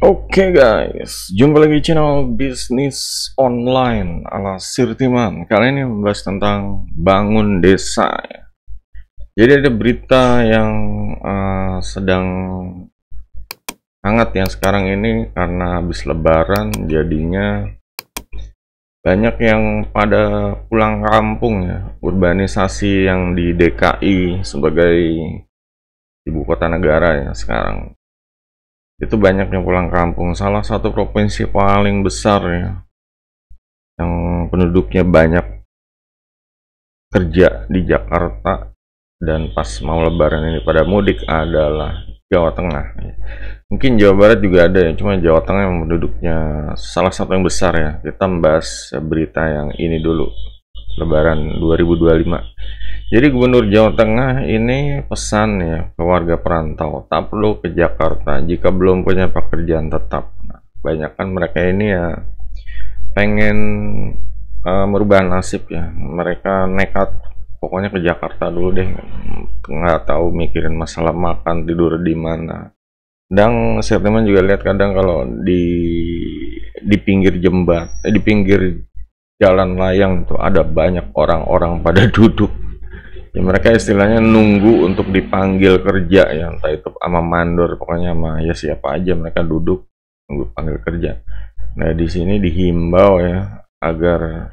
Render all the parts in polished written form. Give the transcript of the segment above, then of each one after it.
Oke guys, jumpa lagi di channel bisnis online ala Sirtiman. Kali ini membahas tentang bangun desa ya. Jadi ada berita yang sedang hangat yang sekarang ini karena habis lebaran jadinya banyak yang pada pulang kampung ya. Urbanisasi yang di DKI sebagai ibu kota negara ya sekarang itu banyak yang pulang kampung. Salah satu provinsi paling besar ya yang penduduknya banyak kerja di Jakarta dan pas mau lebaran ini pada mudik adalah Jawa Tengah. Mungkin Jawa Barat juga ada ya, cuma Jawa Tengah yang penduduknya salah satu yang besar ya. Kita membahas berita yang ini dulu, lebaran 2025. Jadi Gubernur Jawa Tengah ini pesan ya ke warga perantau, tak perlu ke Jakarta jika belum punya pekerjaan tetap. Nah, kebanyakan mereka ini ya pengen merubah nasib ya. Mereka nekat, pokoknya ke Jakarta dulu deh, nggak tahu mikirin masalah makan tidur di mana. Dan saya teman juga lihat kadang kalau di pinggir di pinggir jalan layang itu ada banyak orang-orang pada duduk. Ya mereka istilahnya nunggu untuk dipanggil kerja ya, entah itu sama mandor, pokoknya sama ya siapa aja mereka duduk nunggu panggil kerja. Nah di sini dihimbau ya agar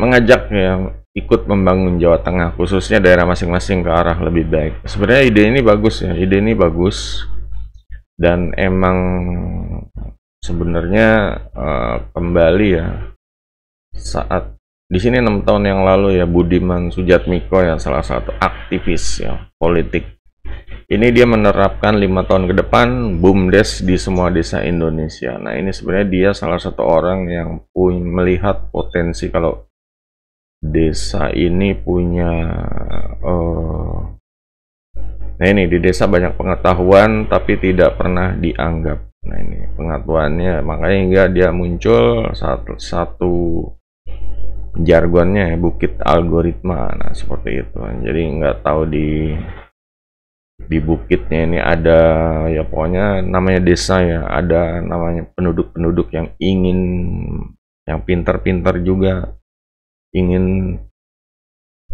mengajak ya ikut membangun Jawa Tengah, khususnya daerah masing-masing ke arah lebih baik. Sebenarnya ide ini bagus ya, ide ini bagus dan emang sebenarnya kembali ya saat di sini 6 tahun yang lalu ya Budiman Sujatmiko ya salah satu aktivis ya politik ini dia menerapkan 5 tahun ke depan BUMDes di semua desa Indonesia. Nah ini sebenarnya dia salah satu orang yang melihat potensi kalau desa ini punya nah ini di desa banyak pengetahuan tapi tidak pernah dianggap. Nah ini pengetahuannya makanya hingga dia muncul satu jargonnya ya, bukit algoritma. Nah seperti itu, jadi nggak tahu di bukitnya ini ada ya pokoknya namanya desa ya, ada namanya penduduk-penduduk yang ingin yang pintar-pintar juga ingin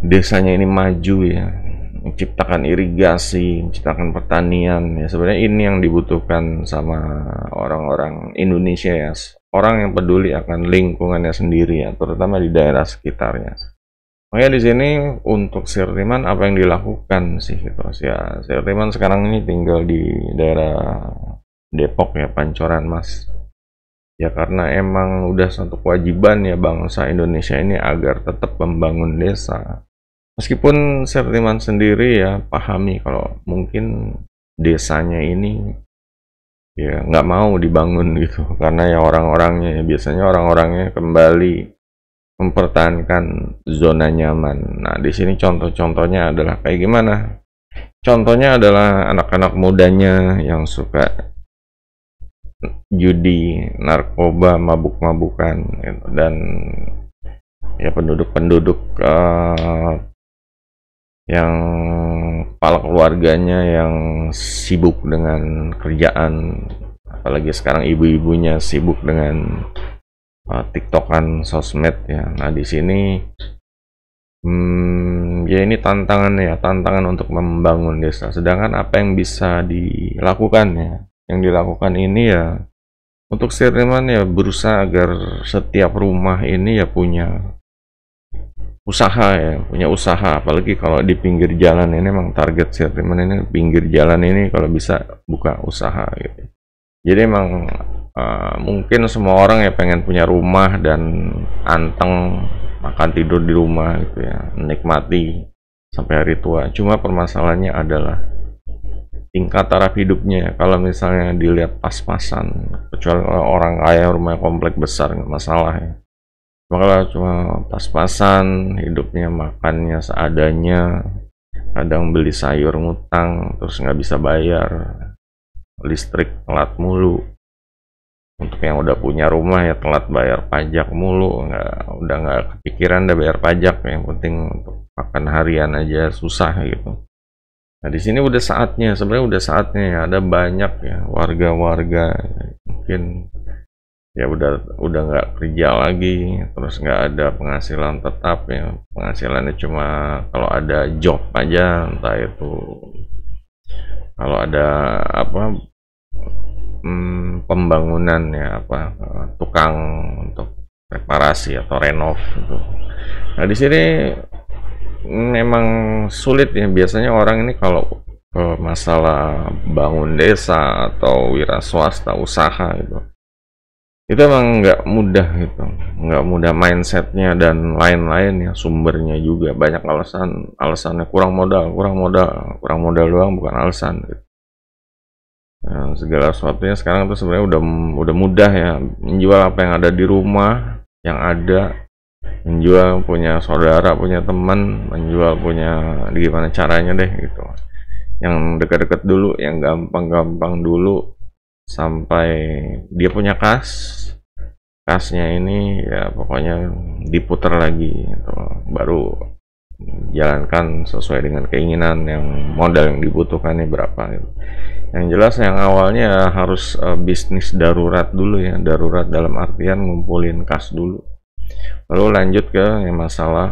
desanya ini maju ya, menciptakan irigasi, menciptakan pertanian ya. Sebenarnya ini yang dibutuhkan sama orang-orang Indonesia ya, orang yang peduli akan lingkungannya sendiri ya, terutama di daerah sekitarnya. Makanya di sini untuk Sirtiman apa yang dilakukan sih gitu ya. Sirtiman sekarang ini tinggal di daerah Depok ya, Pancoran Mas. Ya karena emang udah satu kewajiban ya bangsa Indonesia ini agar tetap membangun desa. Meskipun Sirtiman sendiri ya pahami kalau mungkin desanya ini ya nggak mau dibangun gitu karena ya orang-orangnya ya, biasanya orang-orangnya kembali mempertahankan zona nyaman. Nah di sini contoh-contohnya adalah kayak gimana? Contohnya adalah anak-anak mudanya yang suka judi, narkoba, mabuk-mabukan gitu. Dan ya penduduk-penduduk yang kepala keluarganya yang sibuk dengan kerjaan, apalagi sekarang ibu-ibunya sibuk dengan TikTokan, sosmed ya. Nah di sini ya ini tantangan ya, tantangan untuk membangun desa. Sedangkan apa yang bisa dilakukan ya, yang dilakukan ini ya untuk Sirtiman ya berusaha agar setiap rumah ini ya punya usaha ya, punya usaha. Apalagi kalau di pinggir jalan ini memang target Sirtiman ini pinggir jalan ini kalau bisa buka usaha gitu. Jadi emang mungkin semua orang ya pengen punya rumah dan anteng makan tidur di rumah gitu ya, menikmati sampai hari tua. Cuma permasalahannya adalah tingkat taraf hidupnya. Kalau misalnya dilihat pas-pasan, kecuali orang kaya rumah komplek besar nggak masalah ya. Kalau cuma pas-pasan hidupnya, makannya seadanya, kadang beli sayur ngutang terus nggak bisa bayar, listrik telat mulu. Untuk yang udah punya rumah ya telat bayar pajak mulu, udah nggak kepikiran udah bayar pajak, yang penting untuk makan harian aja susah gitu. Nah, di sini udah saatnya, sebenarnya udah saatnya ya, ada banyak ya warga-warga mungkin ya udah nggak kerja lagi, terus nggak ada penghasilan tetap ya, penghasilannya cuma kalau ada job aja, entah itu kalau ada apa pembangunan ya apa tukang untuk reparasi atau renov gitu. Nah di sini memang sulit ya, biasanya orang ini kalau masalah bangun desa atau wira swasta usaha gitu, itu emang nggak mudah gitu, nggak mudah mindsetnya dan lain-lain ya, sumbernya juga banyak alasannya, kurang modal doang bukan alasan gitu. Nah, segala sesuatunya sekarang tuh sebenarnya udah mudah ya, menjual apa yang ada di rumah, yang ada, menjual punya saudara, punya teman, menjual punya gimana caranya deh gitu, yang dekat-dekat dulu, yang gampang-gampang dulu, sampai dia punya kasnya ini ya pokoknya diputar lagi gitu. Baru jalankan sesuai dengan keinginan, yang modal yang dibutuhkannya berapa gitu. Yang jelas yang awalnya harus bisnis darurat dulu ya, darurat dalam artian ngumpulin kas dulu, lalu lanjut ke yang masalah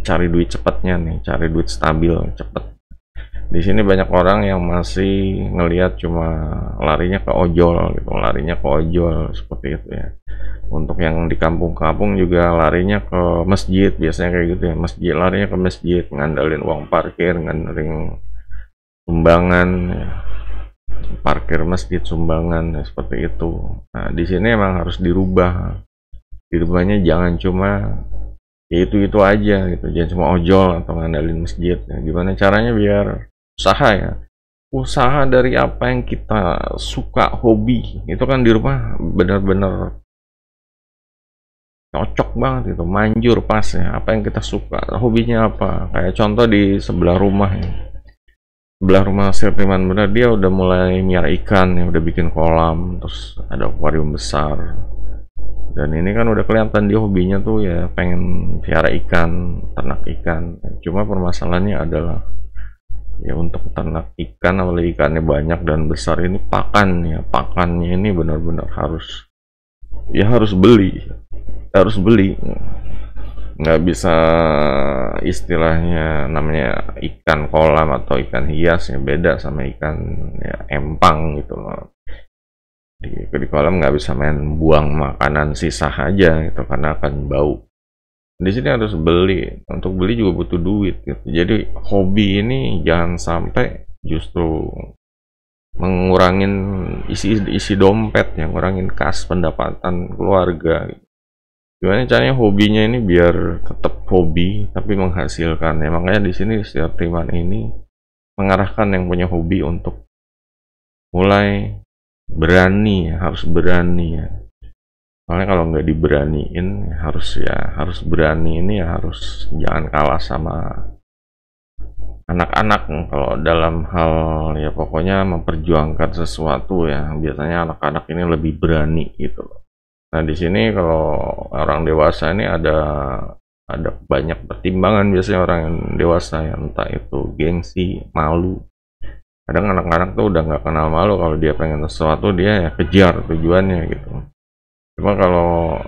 cari duit cepatnya nih, cari duit stabil cepet. Di sini banyak orang yang masih ngelihat cuma larinya ke ojol gitu, larinya ke ojol seperti itu ya. Untuk yang di kampung-kampung juga larinya ke masjid, biasanya kayak gitu ya, masjid, larinya ke masjid, ngandalin uang parkir, ngandalin sumbangan ya. Parkir masjid, sumbangan ya, seperti itu. Nah di sini emang harus dirubahnya jangan cuma ya itu aja gitu, jangan cuma ojol atau ngandalin masjid ya. Gimana caranya biar usaha ya, usaha dari apa yang kita suka, hobi itu kan di rumah benar-benar cocok banget itu, manjur pas ya, apa yang kita suka, hobinya apa. Kayak contoh di sebelah rumah ya, sebelah rumah Sirtiman bener, dia udah mulai miara ikan ya, udah bikin kolam, terus ada akuarium besar. Dan ini kan udah kelihatan dia hobinya tuh ya pengen piara ikan, ternak ikan. Cuma permasalahannya adalah ya untuk ternak ikan, apalagi ikannya banyak dan besar, ini pakan ya, pakannya ini benar-benar harus beli, nggak bisa istilahnya namanya ikan kolam atau ikan hias ya, beda sama ikan ya empang gitu loh. Di kolam nggak bisa main buang makanan sisa aja gitu, karena akan bau. Di sini harus beli, untuk beli juga butuh duit gitu. Jadi hobi ini jangan sampai justru mengurangin isi dompet, yang ngurangin kas pendapatan keluarga gitu. Gimana caranya hobinya ini biar tetap hobi tapi menghasilkan ya, makanya di sini setiap teman ini mengarahkan yang punya hobi untuk mulai berani ya, harus berani ya. Soalnya kalau nggak diberaniin harus berani ini ya, harus jangan kalah sama anak-anak kalau dalam hal ya pokoknya memperjuangkan sesuatu ya, biasanya anak-anak ini lebih berani gitu loh. Nah di sini kalau orang dewasa ini ada banyak pertimbangan, biasanya orang yang dewasa ya, entah itu gengsi, malu. Kadang anak-anak tuh udah nggak kenal malu, kalau dia pengen sesuatu dia ya kejar tujuannya gitu. Cuma kalau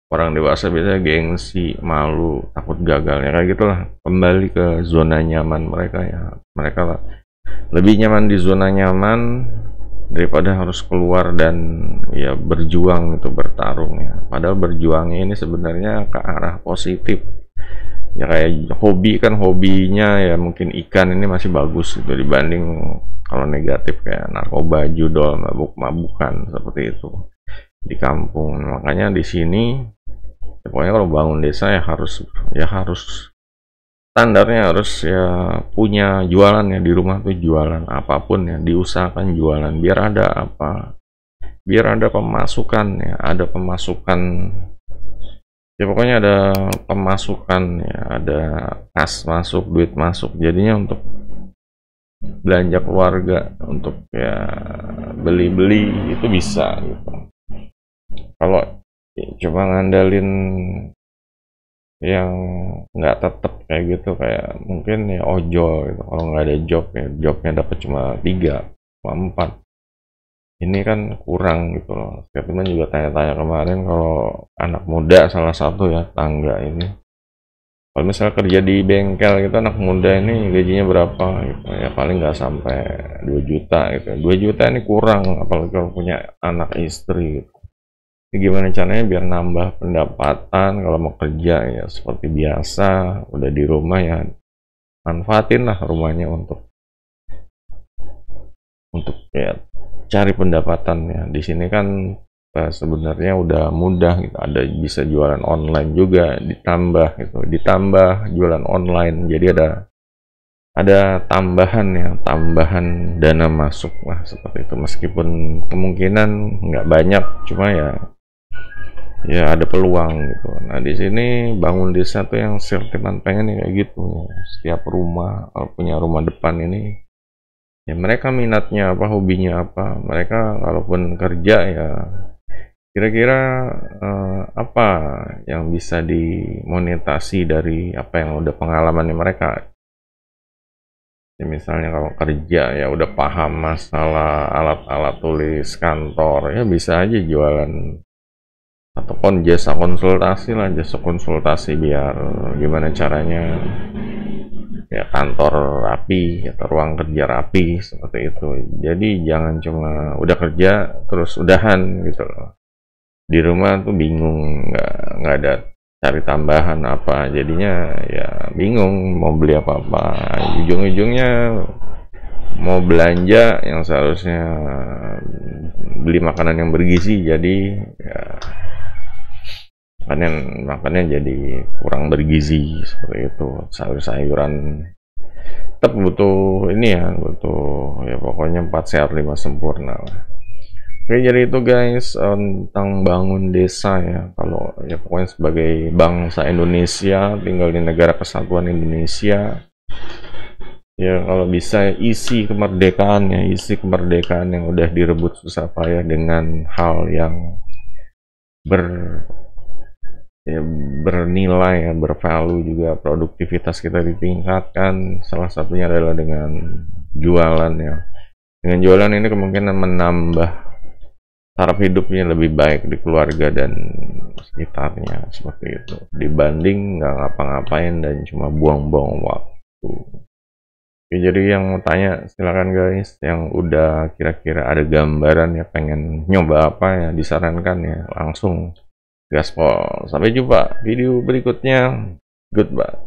orang dewasa biasanya gengsi, malu, takut gagal ya, kayak gitulah. Kembali ke zona nyaman mereka ya, mereka lebih nyaman di zona nyaman daripada harus keluar dan ya berjuang itu, bertarung ya. Padahal berjuangnya ini sebenarnya ke arah positif ya, kayak hobi kan, hobinya ya mungkin ikan ini masih bagus gitu dibanding kalau negatif kayak narkoba, judol, mabuk-mabukan seperti itu di kampung. Makanya di sini ya, pokoknya kalau bangun desa ya harus standarnya harus ya punya jualan ya, di rumah tuh jualan apapun ya, diusahakan jualan biar ada pemasukan ya, ada pemasukan ya, pokoknya ada pemasukan ya, ada kas masuk, duit masuk, jadinya untuk belanja keluarga, untuk ya beli-beli itu bisa gitu. Kalau coba ngandalin yang nggak tetap kayak gitu, kayak mungkin ya ojol gitu, kalau nggak ada job ya jobnya dapat cuma 3 cuma 4, ini kan kurang gitu loh. Statement juga tanya-tanya kemarin, kalau anak muda salah satu ya tangga ini, kalau misalnya kerja di bengkel gitu anak muda ini gajinya berapa gitu ya, paling nggak sampai 2 juta gitu. 2 juta ini kurang, apalagi kalau punya anak istri gitu. Jadi gimana caranya biar nambah pendapatan kalau mau kerja ya seperti biasa, udah di rumah ya manfaatin lah rumahnya untuk ya cari pendapatannya. Di sini kan sebenarnya udah mudah gitu, ada bisa jualan online juga, ditambah gitu, ditambah jualan online, jadi ada tambahan ya, tambahan dana masuk lah seperti itu, meskipun kemungkinan nggak banyak, cuma ya ada peluang gitu. Nah di sini bangun desa tuh yang sentimen pengen kayak gitu, setiap rumah kalau punya rumah depan ini ya mereka minatnya apa, hobinya apa, mereka kalaupun kerja ya kira-kira apa yang bisa dimonetasi dari apa yang udah pengalamannya mereka. Ya, misalnya kalau kerja ya udah paham masalah alat-alat tulis kantor, ya bisa aja jualan, ataupun jasa konsultasi lah, jasa konsultasi biar gimana caranya ya kantor rapi atau ruang kerja rapi seperti itu. Jadi jangan cuma udah kerja terus udahan gitu loh, di rumah tuh bingung, nggak ada cari tambahan apa, jadinya ya bingung mau beli apa-apa, ujung-ujungnya mau belanja yang seharusnya beli makanan yang bergizi, jadi ya makannya jadi kurang bergizi seperti itu. Sayur-sayuran tetap butuh ini ya, butuh ya pokoknya 4 sehat 5 sempurna lah. Oke, jadi itu guys tentang bangun desa ya. Kalau ya pokoknya sebagai bangsa Indonesia tinggal di negara kesatuan Indonesia, ya kalau bisa isi kemerdekaan yang udah direbut susah payah dengan hal yang ber ya, bernilai ya, bervalue juga, produktivitas kita ditingkatkan. Salah satunya adalah dengan jualan ya. Dengan jualan ini kemungkinan menambah taraf hidupnya lebih baik di keluarga dan sekitarnya seperti itu, dibanding nggak ngapa-ngapain dan cuma buang-buang waktu. Oke, jadi yang mau tanya silakan guys, yang udah kira-kira ada gambaran ya pengen nyoba apa ya, disarankan ya langsung gaspol. Sampai jumpa video berikutnya. Goodbye.